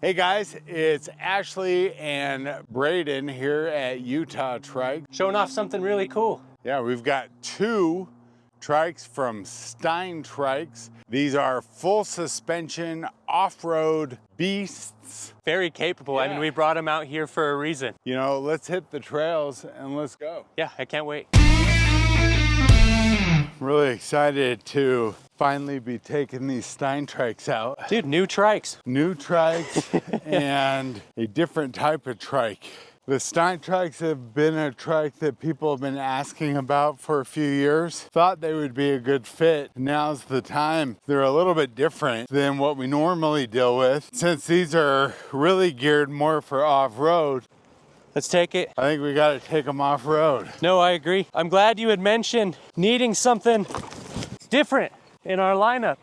Hey guys, it's Ashley and Brayden here at Utah Trike. Showing off something really cool. Yeah, we've got two trikes from SteinTrikes. These are full suspension off-road beasts. Very capable. Yeah. I mean, we brought them out here for a reason. You know, let's hit the trails and let's go. Yeah, I can't wait. I'm really excited to finally be taking these SteinTrikes out. Dude, new trikes. New trikes and a different type of trike. The SteinTrikes have been a trike that people have been asking about for a few years. Thought they would be a good fit. Now's the time. They're a little bit different than what we normally deal with. Since these are really geared more for off-road, Let's take it. I think we gotta take them off-road. No, I agree. I'm glad you had mentioned needing something different in our lineup.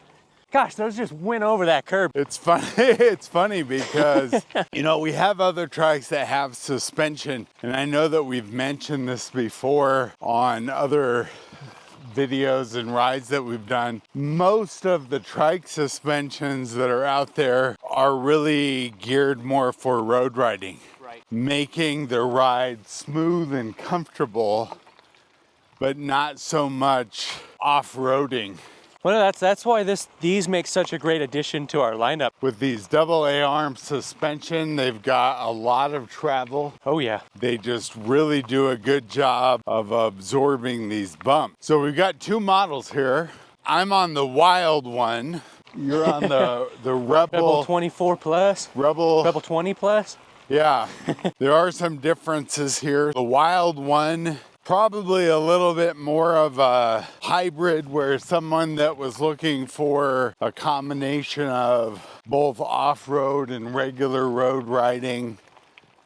Gosh, those just went over that curb. It's funny, it's funny because, you know, we have other trikes that have suspension, and I know that we've mentioned this before on other videos and rides that we've done. Most of the trike suspensions that are out there are really geared more for road riding. Right. Making the ride smooth and comfortable, but not so much off-roading. Well, that's why these make such a great addition to our lineup. With these AA arm suspension, they've got a lot of travel. Oh yeah. They just really do a good job of absorbing these bumps. So we've got two models here. I'm on the Wild One. You're on the Rebel 24 plus. Rebel 20 plus. Yeah, there are some differences here. The Wild One, probably a little bit more of a hybrid, where someone that was looking for a combination of both off-road and regular road riding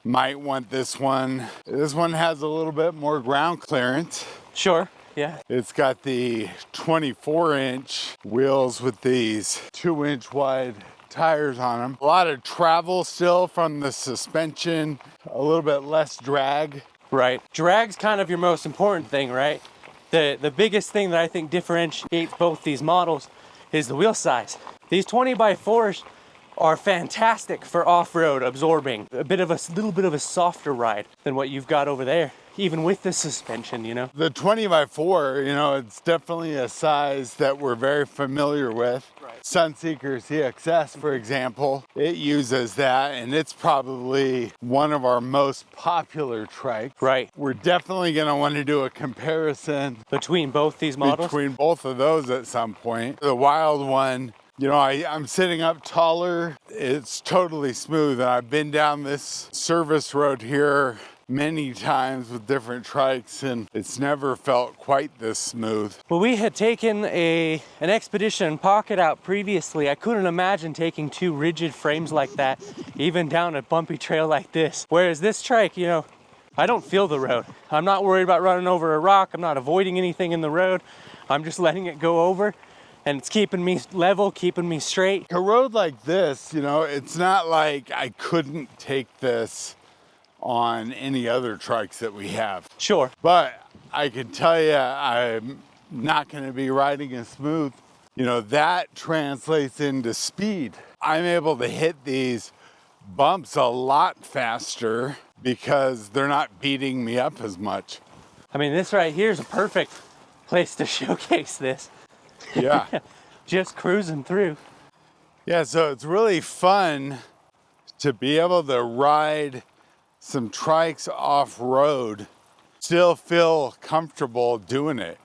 might want this one. This one has a little bit more ground clearance. Sure, yeah. It's got the 24-inch wheels with these 2-inch wide tires on them. A lot of travel still from the suspension, a little bit less drag. Right. Drag's kind of your most important thing, right? The biggest thing that I think differentiates both these models is the wheel size. These 20x4s are fantastic for off-road absorbing. A little bit of a softer ride than what you've got over there, even with the suspension, you know? The 20x4, you know, it's definitely a size that we're very familiar with. Right. Sunseeker CXS, for example, it uses that, and it's probably one of our most popular trikes. Right. We're definitely gonna want to do a comparison between both these models? Between both of those at some point. The Wild One, you know, I'm sitting up taller. It's totally smooth, and I've been down this service road here many times with different trikes, and it's never felt quite this smooth. Well, we had taken an expedition pocket out previously. I couldn't imagine taking two rigid frames like that, even down a bumpy trail like this. Whereas this trike, you know, I don't feel the road. I'm not worried about running over a rock. I'm not avoiding anything in the road. I'm just letting it go over, and it's keeping me level, keeping me straight. A road like this, you know, it's not like I couldn't take this on any other trikes that we have. Sure. But I can tell you, I'm not going to be riding as smooth. You know, that translates into speed. I'm able to hit these bumps a lot faster because they're not beating me up as much. I mean, this right here is a perfect place to showcase this. Yeah. Just cruising through. Yeah, so it's really fun to be able to ride some trikes off-road, still feel comfortable doing it.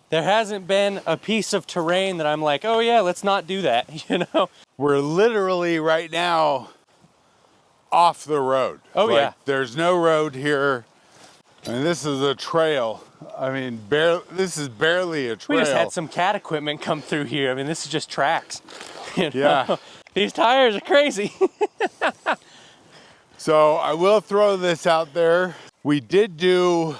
There hasn't been a piece of terrain that I'm like, oh yeah, let's not do that, you know? We're literally right now off the road. Oh yeah. There's no road here, and this is a trail. I mean, this is barely a trail. We just had some cat equipment come through here. I mean, this is just tracks. You know? Yeah. These tires are crazy. So I will throw this out there. We did do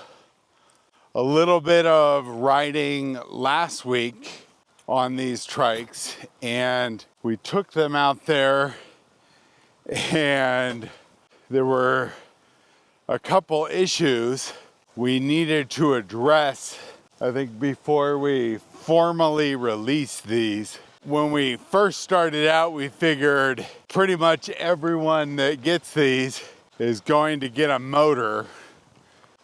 a little bit of riding last week on these trikes, and we took them out there, and there were a couple issues we needed to address, I think, before we formally release these. When we first started out, we figured pretty much everyone that gets these is going to get a motor.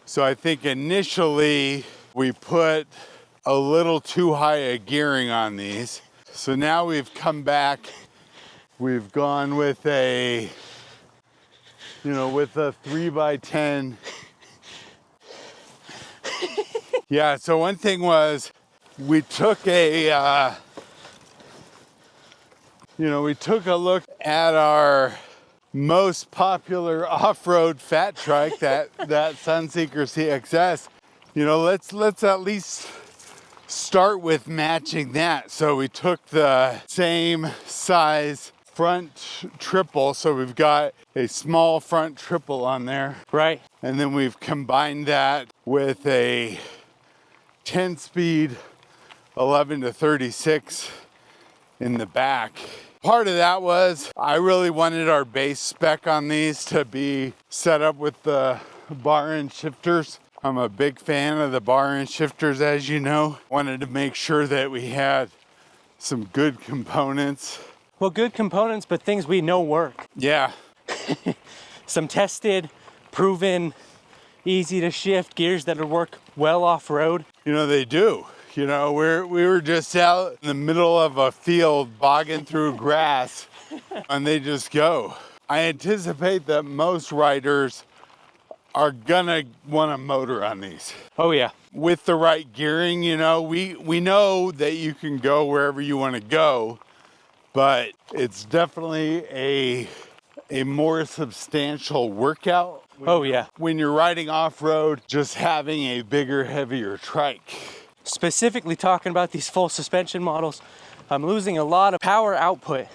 So I think initially we put a little too high a gearing on these. So now we've come back, we've gone with a, with a 3x10. Yeah, so one thing was we took a, we took a look at our most popular off-road fat trike, that Sunseeker CXS. Let's at least start with matching that. So we took the same size front triple, so we've got a small front triple on there. Right. And then we've combined that with a 10-speed 11 to 36 in the back. Part of that was I really wanted our base spec on these to be set up with the bar and shifters. I'm a big fan of the bar and shifters, as you know. Wanted to make sure that we had some good components. Well, good components, but things we know work. Yeah. Some tested, proven, easy to shift gears that would work well off-road. They do. We were just out in the middle of a field bogging through grass and they just go. I anticipate that most riders are gonna want a motor on these. Oh yeah. With the right gearing, we know that you can go wherever you want to go, but it's definitely a more substantial workout. Oh yeah. When you're riding off-road, just having a bigger, heavier trike. Specifically talking about these full suspension models, I'm losing a lot of power output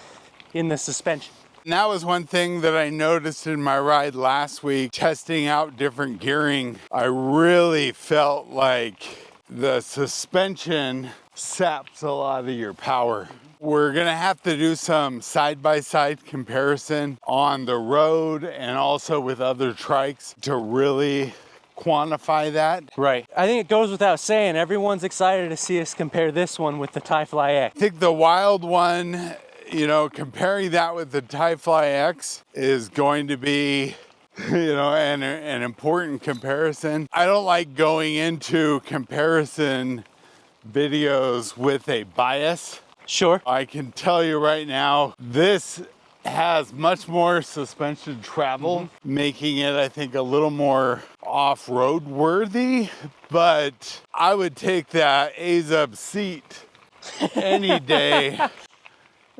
in the suspension. And that was one thing that I noticed in my ride last week, testing out different gearing. I really felt like the suspension saps a lot of your power. We're gonna have to do some side-by-side comparison on the road and also with other trikes to really quantify that. Right. I think it goes without saying, everyone's excited to see us compare this one with the Ti-Fly X. I think the Wild One, comparing that with the Ti-Fly X is going to be, an important comparison. I don't like going into comparison videos with a bias. Sure. I can tell you right now, this has much more suspension travel, making it, I think, a little more off-road worthy, but I would take that AZUB seat any day.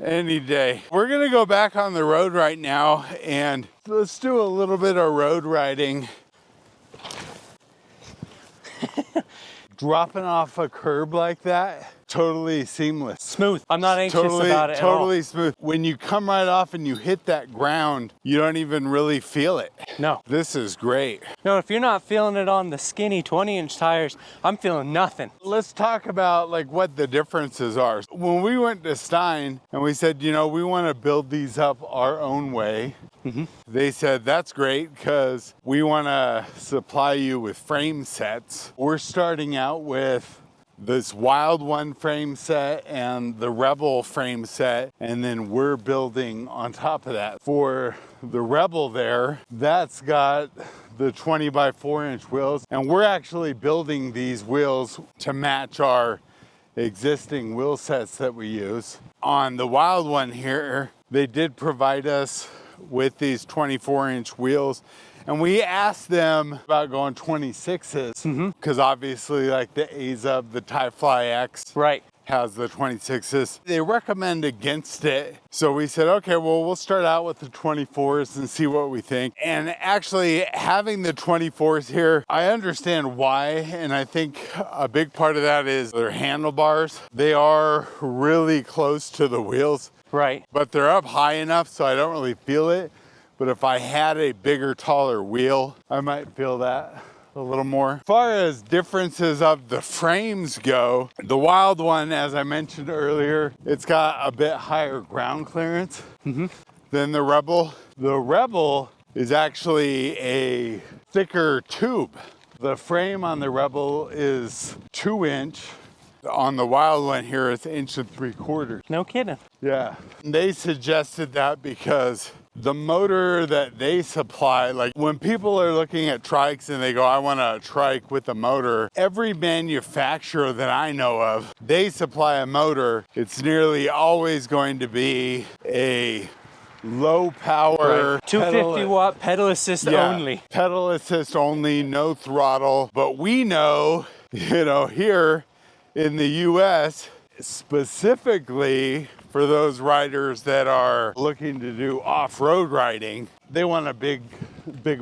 Any day. We're gonna go back on the road right now and let's do a little bit of road riding. Dropping off a curb like that, totally seamless. Smooth. I'm not anxious about it at all. Totally smooth. When you come right off and you hit that ground, you don't even really feel it. No. This is great. No, if you're not feeling it on the skinny 20-inch tires, I'm feeling nothing. Let's talk about what the differences are. When we went to Stein and we said, we want to build these up our own way, they said, that's great because we want to supply you with frame sets. We're starting out with this Wild One frame set and the Rebel frame set, and then we're building on top of that. For the Rebel there, that's got the 20x4-inch wheels, and we're actually building these wheels to match our existing wheel sets that we use. On the Wild One here, they did provide us with these 24-inch wheels, and we asked them about going 26s because obviously the AZUB, the Ti-Fly X has the 26s. They recommend against it. So we said, okay, well, we'll start out with the 24s and see what we think. And actually having the 24s here, I understand why. And I think a big part of that is their handlebars. They are really close to the wheels. Right. But they're up high enough so I don't really feel it. But if I had a bigger, taller wheel, I might feel that a little more. As far as differences of the frames go, the Wild One, as I mentioned earlier, it's got a bit higher ground clearance than the Rebel. The Rebel is actually a thicker tube. The frame on the Rebel is 2-inch. On the Wild One here, it's 1.75 inches. No kidding. Yeah. They suggested that because the motor that they supply, like when people are looking at trikes and they go, I want a trike with a motor, every manufacturer that I know of, they supply a motor. It's nearly always going to be a low power, right. 250 watt pedal assist only. Pedal assist only, no throttle. But we know, here in the US, specifically for those riders that are looking to do off-road riding, they want a big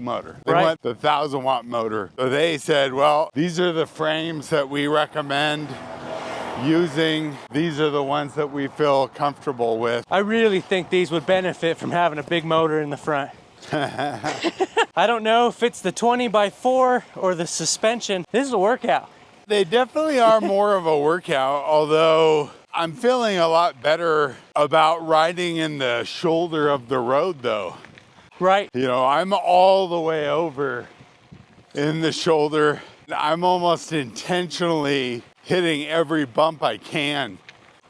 motor. They want the 1,000 watt motor. So they said, well, these are the frames that we recommend using. These are the ones that we feel comfortable with. I really think these would benefit from having a big motor in the front. I don't know if it's the 20x4 or the suspension. This is a workout. They definitely are more of a workout, although I'm feeling a lot better about riding in the shoulder of the road though. Right. I'm all the way over in the shoulder. I'm almost intentionally hitting every bump I can.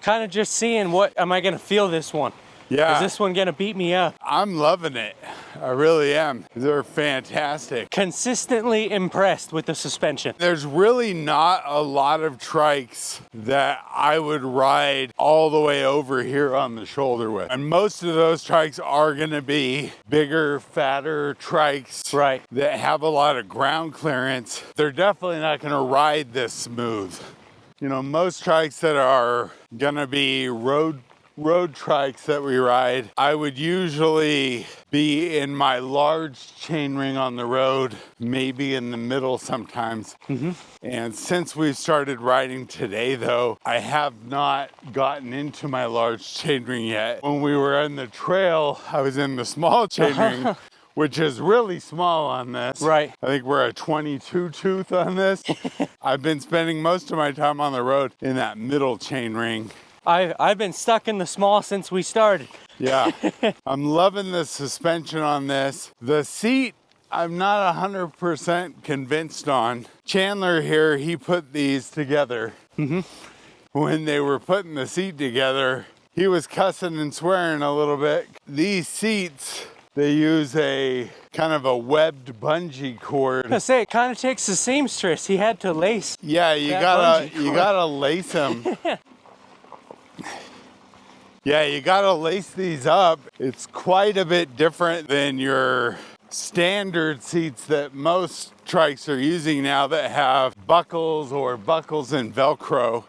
Kind of just seeing am I gonna feel this one? Yeah. Is this one gonna beat me up? I'm loving it. I really am. They're fantastic. Consistently impressed with the suspension. There's really not a lot of trikes that I would ride all the way over here on the shoulder with. And most of those trikes are gonna be bigger, fatter trikes. Right. That have a lot of ground clearance. They're definitely not gonna ride this smooth. Most trikes that are gonna be road trikes that we ride, I would usually be in my large chain ring on the road, maybe in the middle sometimes. And since we've started riding today though, I have not gotten into my large chain ring yet. When we were on the trail, I was in the small chain ring, which is really small on this. Right. I think we're a 22 tooth on this. I've been spending most of my time on the road in that middle chain ring. I've been stuck in the small since we started. Yeah, I'm loving the suspension on this. The seat, I'm not 100% convinced on. Chandler here, he put these together. When they were putting the seat together, he was cussing and swearing a little bit. These seats, they use a kind of a webbed bungee cord. I say it kind of takes the seamstress. He had to lace. Yeah, you gotta lace them. Yeah, you gotta lace these up. It's quite a bit different than your standard seats that most trikes are using now that have buckles and Velcro.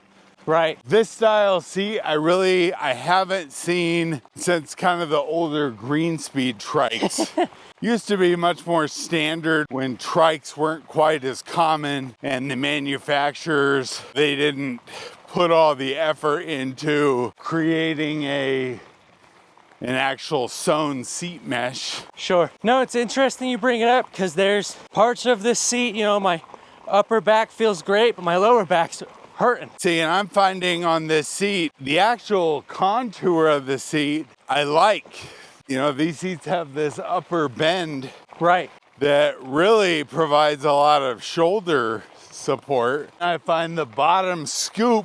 Right. This style seat, I haven't seen since kind of the older Greenspeed trikes. Used to be much more standard when trikes weren't quite as common and the manufacturers, they didn't put all the effort into creating an actual sewn seat mesh. Sure. No, it's interesting you bring it up because there's parts of this seat, my upper back feels great, but my lower back's hurting. See, and I'm finding on this seat, the actual contour of the seat, I like. These seats have this upper bend. Right. That really provides a lot of shoulder support. I find the bottom scoop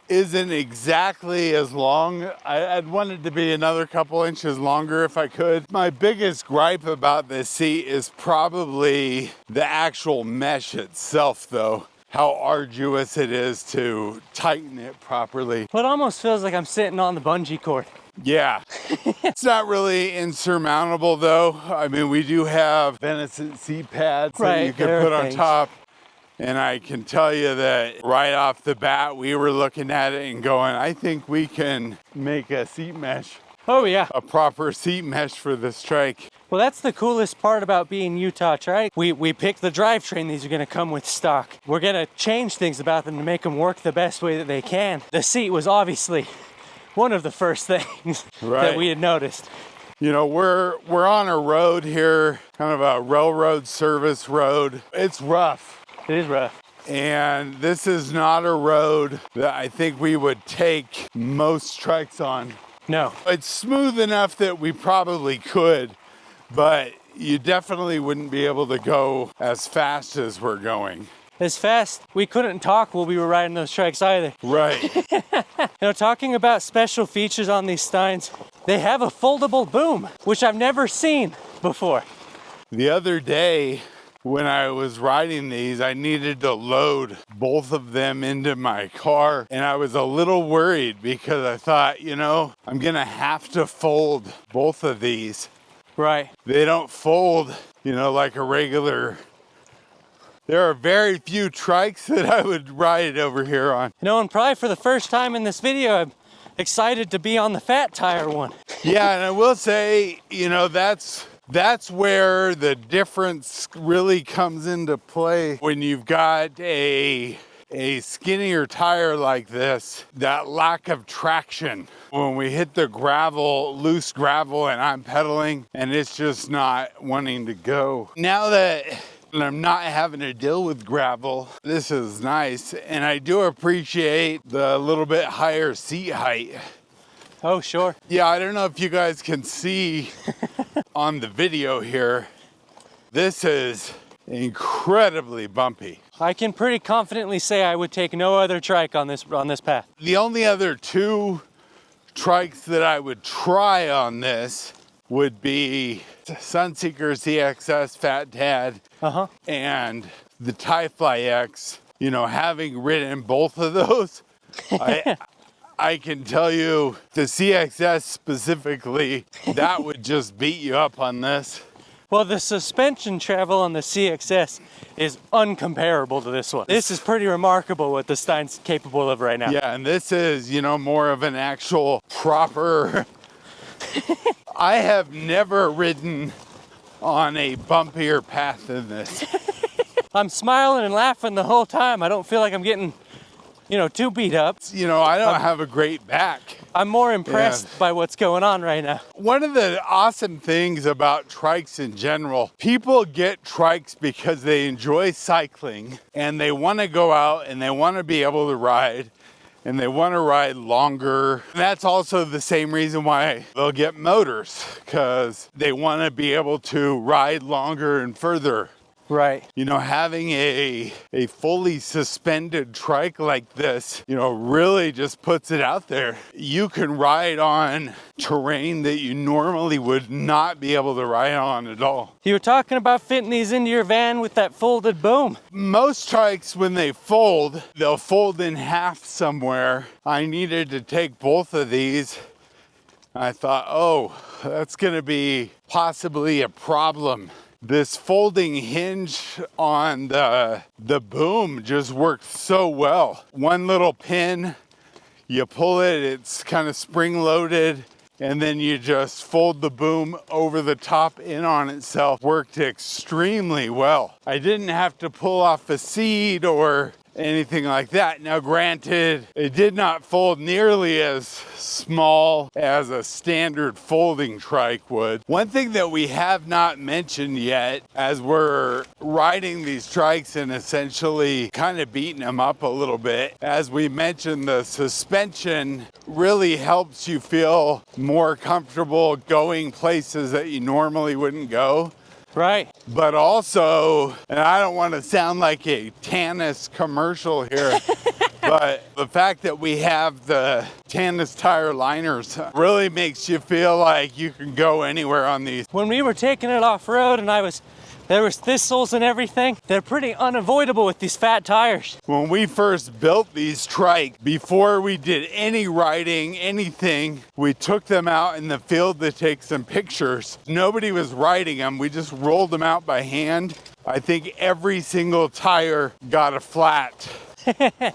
isn't exactly as long. I'd want it to be another couple inches longer if I could. My biggest gripe about this seat is probably the actual mesh itself though. How arduous it is to tighten it properly. Well, it almost feels like I'm sitting on the bungee cord. Yeah, it's not really insurmountable though. I mean, we do have venison seat pads that you can put on top. And I can tell you that right off the bat, we were looking at it and going, I think we can make a seat mesh. Oh yeah. A proper seat mesh for this trike. Well, that's the coolest part about being Utah Trike. We picked the drivetrain these are gonna come with stock. We're gonna change things about them to make them work the best way that they can. The seat was obviously one of the first things that we had noticed. We're on a road here, kind of a railroad service road. It's rough. It is rough. And this is not a road that I think we would take most trikes on. No. It's smooth enough that we probably could, but you definitely wouldn't be able to go as fast as we're going. as fast. We couldn't talk while we were riding those trikes either. Right. You know, talking about special features on these Steins, they have a foldable boom, which I've never seen before. The other day when I was riding these, I needed to load both of them into my car, and I was a little worried because I thought, you know, I'm gonna have to fold both of these. Right. They don't fold, you know, like a regular. There are very few trikes that I would ride over here on. You know, and probably for the first time in this video, I'm excited to be on the fat tire one. Yeah, and I will say, you know, that's where the difference really comes into play when you've got a skinnier tire like this, that lack of traction. When we hit the gravel, loose gravel, and I'm pedaling and it's just not wanting to go. Now that I'm not having to deal with gravel, this is nice. And I do appreciate the little bit higher seat height. Oh, sure. Yeah, I don't know if you guys can see on the video here. This is incredibly bumpy. I can pretty confidently say I would take no other trike on this path. The only other two trikes that I would try on this would be Sunseeker CXS Fat Dad and the Tie-Fly X. You know, having ridden both of those, I can tell you the CXS specifically, that would just beat you up on this. Well, the suspension travel on the CXS is uncomparable to this one. This is pretty remarkable what the Stein's capable of right now. Yeah, and this is, you know, more of an actual proper... I have never ridden on a bumpier path than this. I'm smiling and laughing the whole time. I don't feel like I'm getting, you know, too beat up. You know, I don't have a great back. I'm more impressed by what's going on right now. One of the awesome things about trikes in general, people get trikes because they enjoy cycling and they want to go out and they want to be able to ride and they want to ride longer. And that's also the same reason why they'll get motors, because they want to be able to ride longer and further. Right. You know, having a fully suspended trike like this, you know, really just puts it out there. You can ride on terrain that you normally would not be able to ride on at all. You were talking about fitting these into your van with that folded boom. Most trikes, when they fold, they'll fold in half somewhere. I needed to take both of these. I thought, oh, that's gonna be possibly a problem. This folding hinge on the boom just works so well. One little pin, you pull it, it's kind of spring loaded, and then you just fold the boom over the top in on itself. Worked extremely well. I didn't have to pull off a seat or anything like that. Now granted, it did not fold nearly as small as a standard folding trike would. One thing that we have not mentioned yet, as we're riding these trikes and essentially kind of beating them up a little bit, as we mentioned, the suspension really helps you feel more comfortable going places that you normally wouldn't go. Right. But also, and I don't want to sound like a Tannus commercial here, but the fact that we have the Tannus tire liners really makes you feel like you can go anywhere on these. When we were taking it off-road and there was thistles and everything, they're pretty unavoidable with these fat tires. When we first built these trike, before we did any riding, anything, we took them out in the field to take some pictures. Nobody was riding them, we just rolled them out by hand. I think every single tire got a flat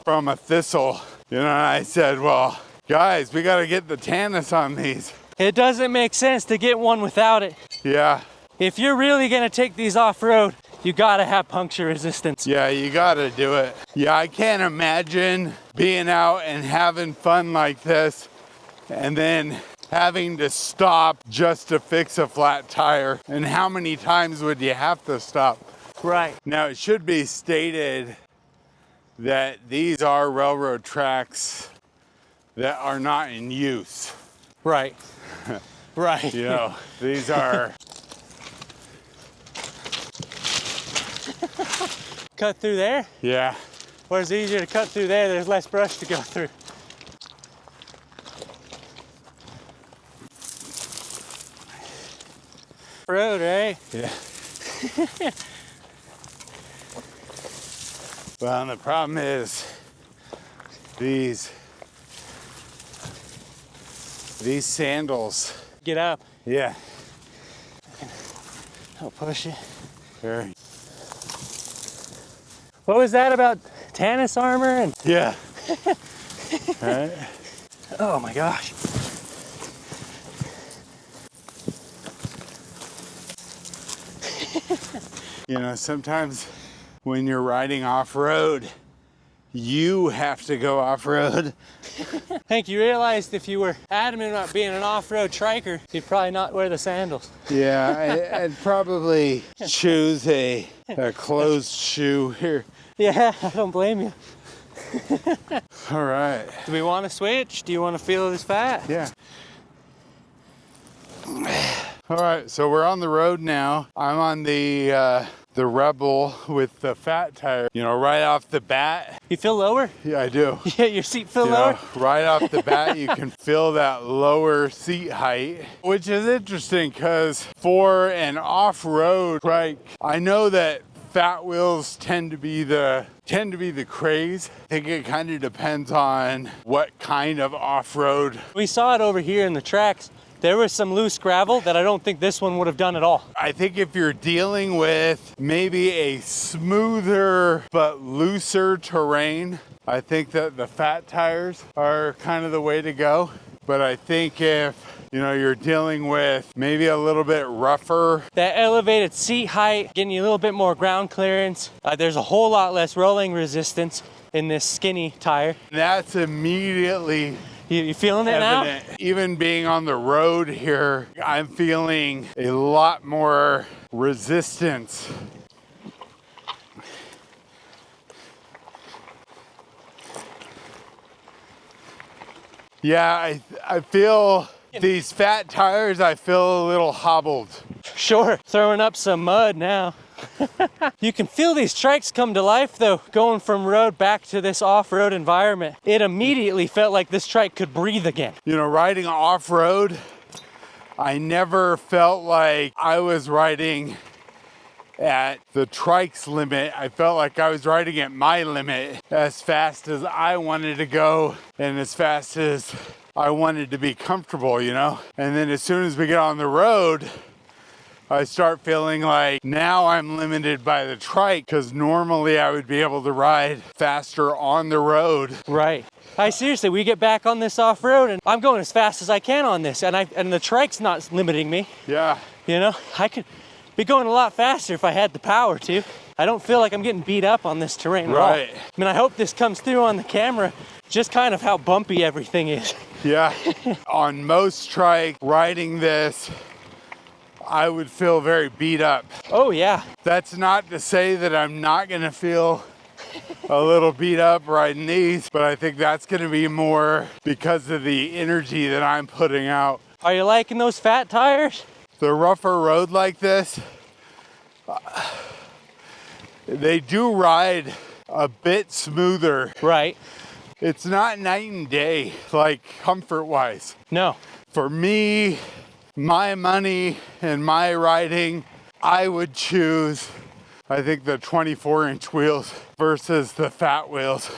from a thistle. You know, and I said, well, guys, we gotta get the Tannus on these. It doesn't make sense to get one without it. Yeah. If you're really gonna take these off-road, you gotta have puncture resistance. Yeah, you gotta do it. Yeah, I can't imagine being out and having fun like this and then having to stop just to fix a flat tire. And how many times would you have to stop? Right. Now, it should be stated that these are railroad tracks that are not in use. Right. Right. You know, these are... Cut through there? Yeah. Or is it easier to cut through there? There's less brush to go through. Road, right? Yeah. Well, and the problem is these sandals. Get up. Yeah. I'll push it. Very. What was that about Tannus Armour? And Yeah. Right. oh my gosh. You know, sometimes when you're riding off-road, you have to go off-road. Hank, you realized if you were adamant about being an off-road triker, you'd probably not wear the sandals. Yeah, I'd probably choose a closed shoe here. Yeah, I don't blame you. All right. Do we want to switch? Do you want to feel this fat? Yeah. All right, so we're on the road now. I'm on the Rebel with the fat tire. You know, right off the bat. You feel lower? Yeah, I do. Yeah, your seat feel You lower? know, right off the bat, you can feel that lower seat height, which is interesting because for an off-road trike, I know that fat wheels tend to be the craze. I think it kind of depends on what kind of off-road. We saw it over here in the tracks. There was some loose gravel that I don't think this one would have done at all. I think if you're dealing with maybe a smoother but looser terrain, I think that the fat tires are kind of the way to go. But I think if, you know, you're dealing with maybe a little bit rougher. That elevated seat height, getting you a little bit more ground clearance. There's a whole lot less rolling resistance in this skinny tire. That's immediately You feeling it evident. now? Even being on the road here, I'm feeling a lot more resistance. Yeah, I feel these fat tires, I feel a little hobbled. Sure, throwing up some mud now. You can feel these trikes come to life though, going from road back to this off-road environment. It immediately felt like this trike could breathe again. You know, riding off-road, I never felt like I was riding at the Trikes limit. I felt like I was riding at my limit, as fast as I wanted to go and as fast as I wanted to be comfortable, you know? And then as soon as we get on the road, I start feeling like now I'm limited by the trike because normally I would be able to ride faster on the road. Right. Seriously, we get back on this off-road and I'm going as fast as I can on this and the trike's not limiting me. Yeah. You know, I could be going a lot faster if I had the power to. I don't feel like I'm getting beat up on this terrain at all. Right. I mean, I hope this comes through on the camera, just kind of how bumpy everything is. Yeah. On most trike, riding this, I would feel very beat up. Oh yeah. That's not to say that I'm not gonna feel a little beat up riding these, but I think that's gonna be more because of the energy that I'm putting out. Are you liking those fat tires? The rougher road like this, they do ride a bit smoother. Right. It's not night and day, like comfort-wise. No. For me, my money and my riding, I would choose, I think, the 24-inch wheels versus the fat wheels,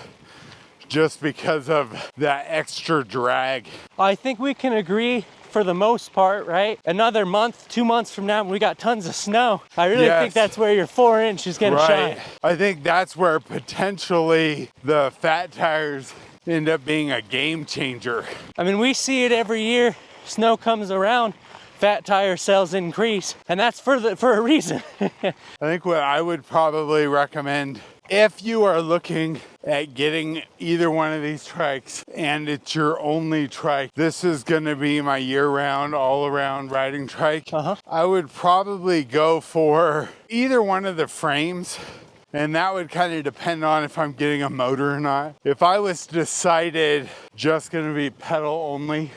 just because of that extra drag. I think we can agree for the most part, right? Another month, 2 months from now, when we got tons of snow, I really think that's where your 4-inch is gonna shine. I think that's where potentially the fat tires end up being a game changer. I mean, we see it every year. Snow comes around, fat tire sales increase, and that's for a reason. I think what I would probably recommend, if you are looking at getting either one of these trikes and it's your only trike, this is gonna be my year-round, all-around riding trike. I would probably go for either one of the frames, and that would kind of depend on if I'm getting a motor or not. If I was decided just gonna be pedal only,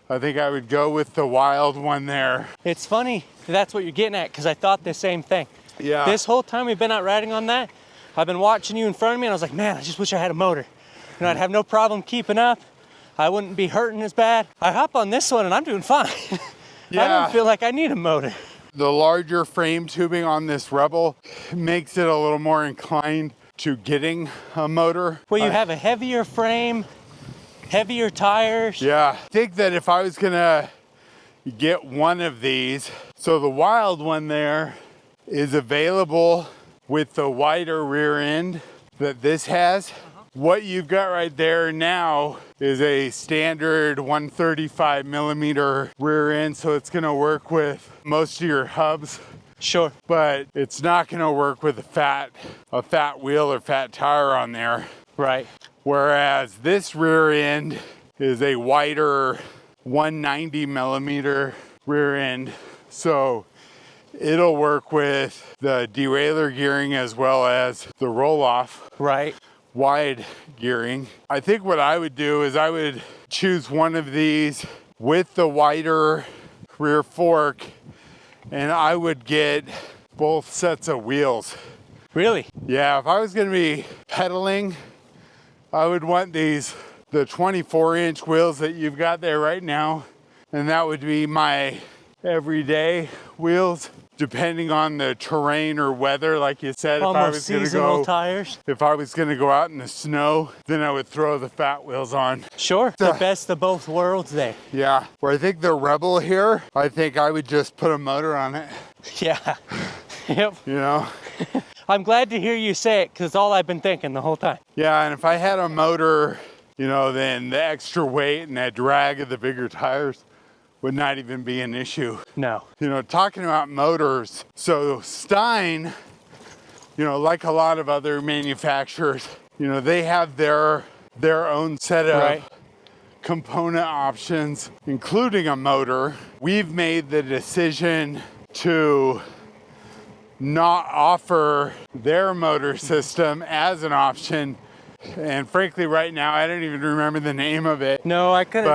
I think I would go with the Wild one there. It's funny that's what you're getting at, because I thought the same thing. Yeah. This whole time we've been out riding on that, I've been watching you in front of me and I was like, man, I just wish I had a motor. You know, I'd have no problem keeping up. I wouldn't be hurting as bad. I hop on this one and I'm doing fine. Yeah. I don't feel like I need a motor. The larger frame tubing on this Rebel makes it a little more inclined to getting a motor. Well, you have a heavier frame, heavier tires. Yeah, I think that if I was gonna get one of these, so the Wild one there is available with the wider rear end that this has. What you've got right there now is a standard 135 millimeter rear end, so it's gonna work with most of your hubs. Sure. But it's not gonna work with a fat wheel or fat tire on there. Right. Whereas this rear end is a wider 190 millimeter rear end. So it'll work with the derailleur gearing as well as the roll-off. Right. Wide gearing. I think what I would do is I would choose one of these with the wider rear fork, and I would get both sets of wheels. Really? Yeah, if I was gonna be pedaling, I would want the 24-inch wheels that you've got there right now, and that would be my everyday wheels. Depending on the terrain or weather, like you said, Almost seasonal tires. If I was gonna go out in the snow, then I would throw the fat wheels on. Sure, the best of both worlds there. Yeah, where I think the Rebel here, I think I would just put a motor on it. Yeah, yep. You know? I'm glad to hear you say it, because it's all I've been thinking the whole time. Yeah, and if I had a motor, you know, then the extra weight and that drag of the bigger tires would not even be an issue. No. You know, talking about motors, so Stein, you know, like a lot of other manufacturers, you know, they have their own set of component options, including a motor. We've made the decision to not offer their motor system as an option. And frankly, right now, I don't even remember the name of it. No, I couldn't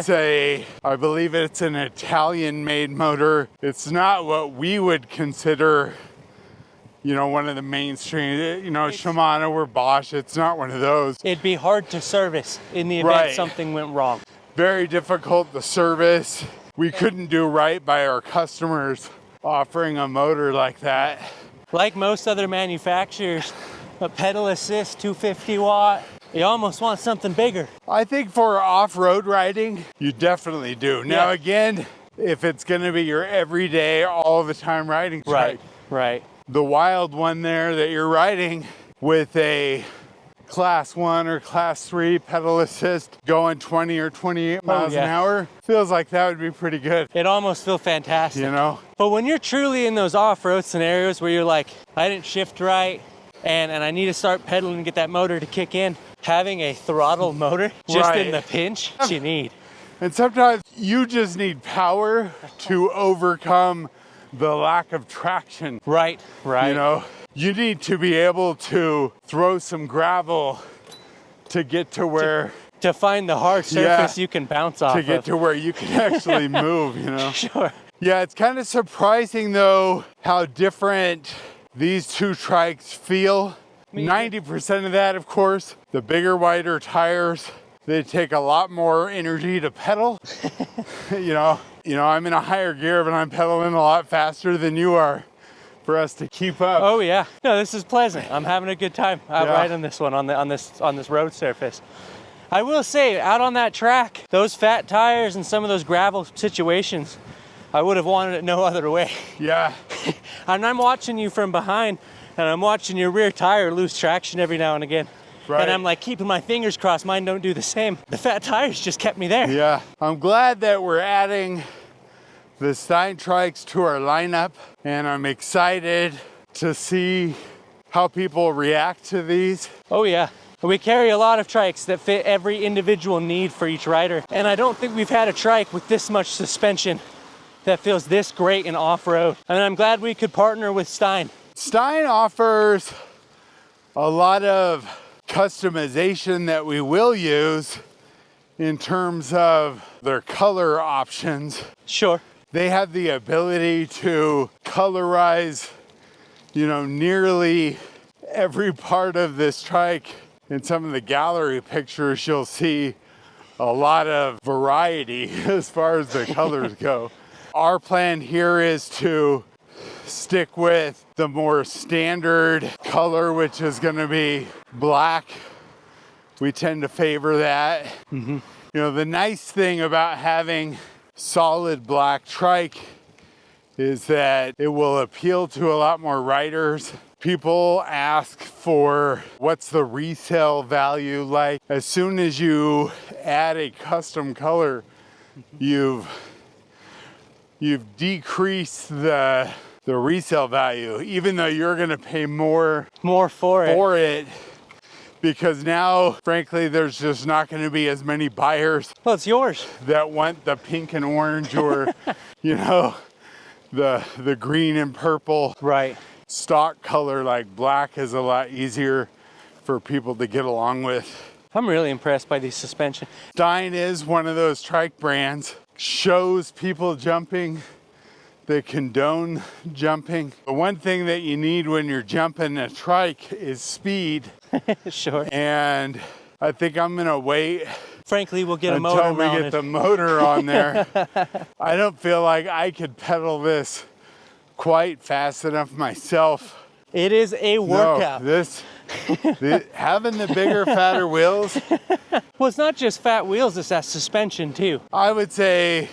tell you. But I believe it's an Italian-made motor. It's not what we would consider, you know, one of the mainstream, you know, Shimano or Bosch. It's not one of those. It'd be hard to service in the event something went wrong. Very difficult to service. We couldn't do right by our customers offering a motor like that. Like most other manufacturers, a pedal assist 250 watt, you almost want something bigger. I think for off-road riding, you definitely do. Now again, if it's gonna be your everyday, all the time riding trike. Right. The Wild one there that you're riding with a class 1 or class 3 pedal assist going 20 or 28 miles an hour, feels like that would be pretty good. It almost feels fantastic. You know? But when you're truly in those off-road scenarios where you're like, I didn't shift right, and I need to start pedaling and get that motor to kick in, having a throttle motor just in the pinch, you need. And sometimes you just need power to overcome the lack of traction. Right. You know, you need to be able to throw some gravel to get to where... To find the hard surface you can bounce off of. To get to where you can actually move, you know? Sure. Yeah, it's kind of surprising though how different these two trikes feel. 90% of that, of course, the bigger, wider tires, they take a lot more energy to pedal. you know, I'm in a higher gear, but I'm pedaling a lot faster than you are for us to keep up. Oh yeah, no, this is pleasant. I'm having a good time riding this one on this road surface. I will say, out on that track, those fat tires and some of those gravel situations, I would have wanted it no other way. Yeah. And I'm watching you from behind, and I'm watching your rear tire lose traction every now and again. Right. And I'm like keeping my fingers crossed, mine don't do the same. The fat tires just kept me there. Yeah. I'm glad that we're adding the SteinTrikes to our lineup, and I'm excited to see how people react to these. Oh yeah. We carry a lot of trikes that fit every individual need for each rider. And I don't think we've had a trike with this much suspension that feels this great in off-road. And I'm glad we could partner with Stein. Stein offers a lot of customization that we will use in terms of their color options. Sure. They have the ability to colorize, you know, nearly every part of this trike. In some of the gallery pictures, you'll see a lot of variety as far as the colors go. Our plan here is to stick with the more standard color, which is going to be black. We tend to favor that. You know, the nice thing about having solid black trike is that it will appeal to a lot more riders. People ask for what's the resale value like. As soon as you add a custom color, you've decreased the resale value, even though you're gonna pay more for it, because now, frankly, there's just not gonna be as many buyers. Well, it's yours. That want the pink and orange or, you know, the green and purple. Right. Stock color like black is a lot easier for people to get along with. I'm really impressed by these suspension. Stein is one of those trike brands, shows people jumping, they condone jumping. The one thing that you need when you're jumping a trike is speed. Sure. And I think I'm gonna wait. Frankly, we'll get a motor mounted. Until we get the motor on there. I don't feel like I could pedal this quite fast enough myself. It is a workout. No, having the bigger, fatter wheels. Well, it's not just fat wheels, it's that suspension too. I would say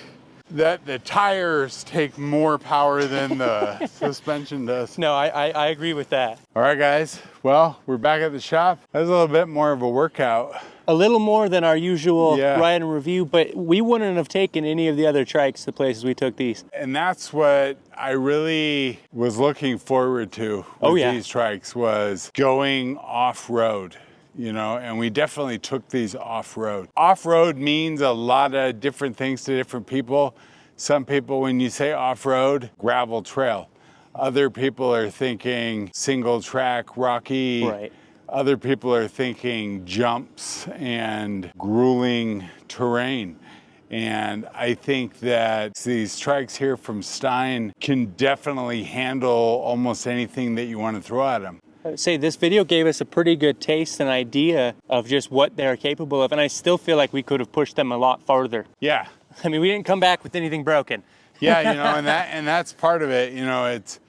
that the tires take more power than the suspension does. No, I agree with that. All right, guys. Well, we're back at the shop. That was a little bit more of a workout. A little more than our usual Yeah. ride and review, but we wouldn't have taken any of the other trikes the places we took these. And that's what I really was looking forward to with these trikes, was going off-road, you know, and we definitely took these off-road. Off-road means a lot of different things to different people. Some people, when you say off-road, gravel trail. Other people are thinking single track, rocky. Right. Other people are thinking jumps and grueling terrain. And I think that these trikes here from Stein can definitely handle almost anything that you want to throw at them. I'd say this video gave us a pretty good taste and idea of just what they're capable of, and I still feel like we could have pushed them a lot farther. Yeah. I mean, we didn't come back with anything broken. Yeah, you know, and that's part of it. You know, it's,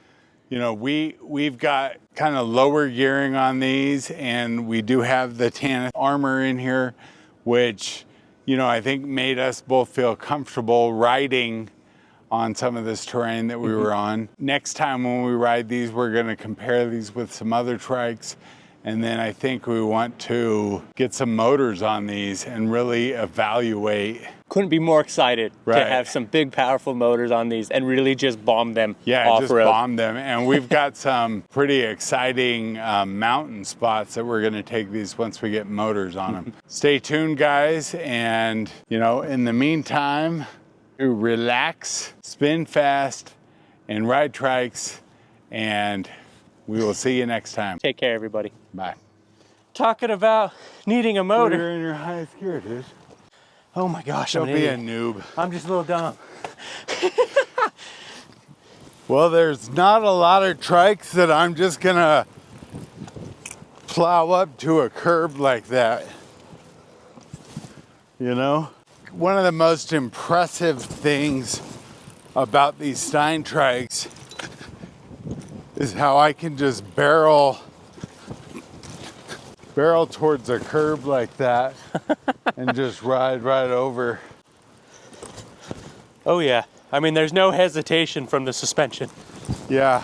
you know, we've got kind of lower gearing on these, and we do have the Tannus Armour in here, which, you know, I think made us both feel comfortable riding on some of this terrain that we were on. Next time when we ride these, we're going to compare these with some other trikes, and then I think we want to get some motors on these and really evaluate. Couldn't be more excited to have some big, powerful motors on these and really just bomb them off-road. Just bomb them. And we've got some pretty exciting mountain spots that we're going to take these once we get motors on them. Stay tuned, guys. And, you know, in the meantime, relax, spin fast, and ride trikes. And we will see you next time. Take care, everybody. Bye. Talking about needing a motor. You're in your highest gear, dude. Oh my gosh, Don't be a noob. I'm just a little dumb. Well, there's not a lot of trikes that I'm just gonna plow up to a curb like that. You know? One of the most impressive things about these SteinTrikes is how I can just barrel towards a curb like that and just ride right over. Oh yeah, I mean there's no hesitation from the suspension. Yeah.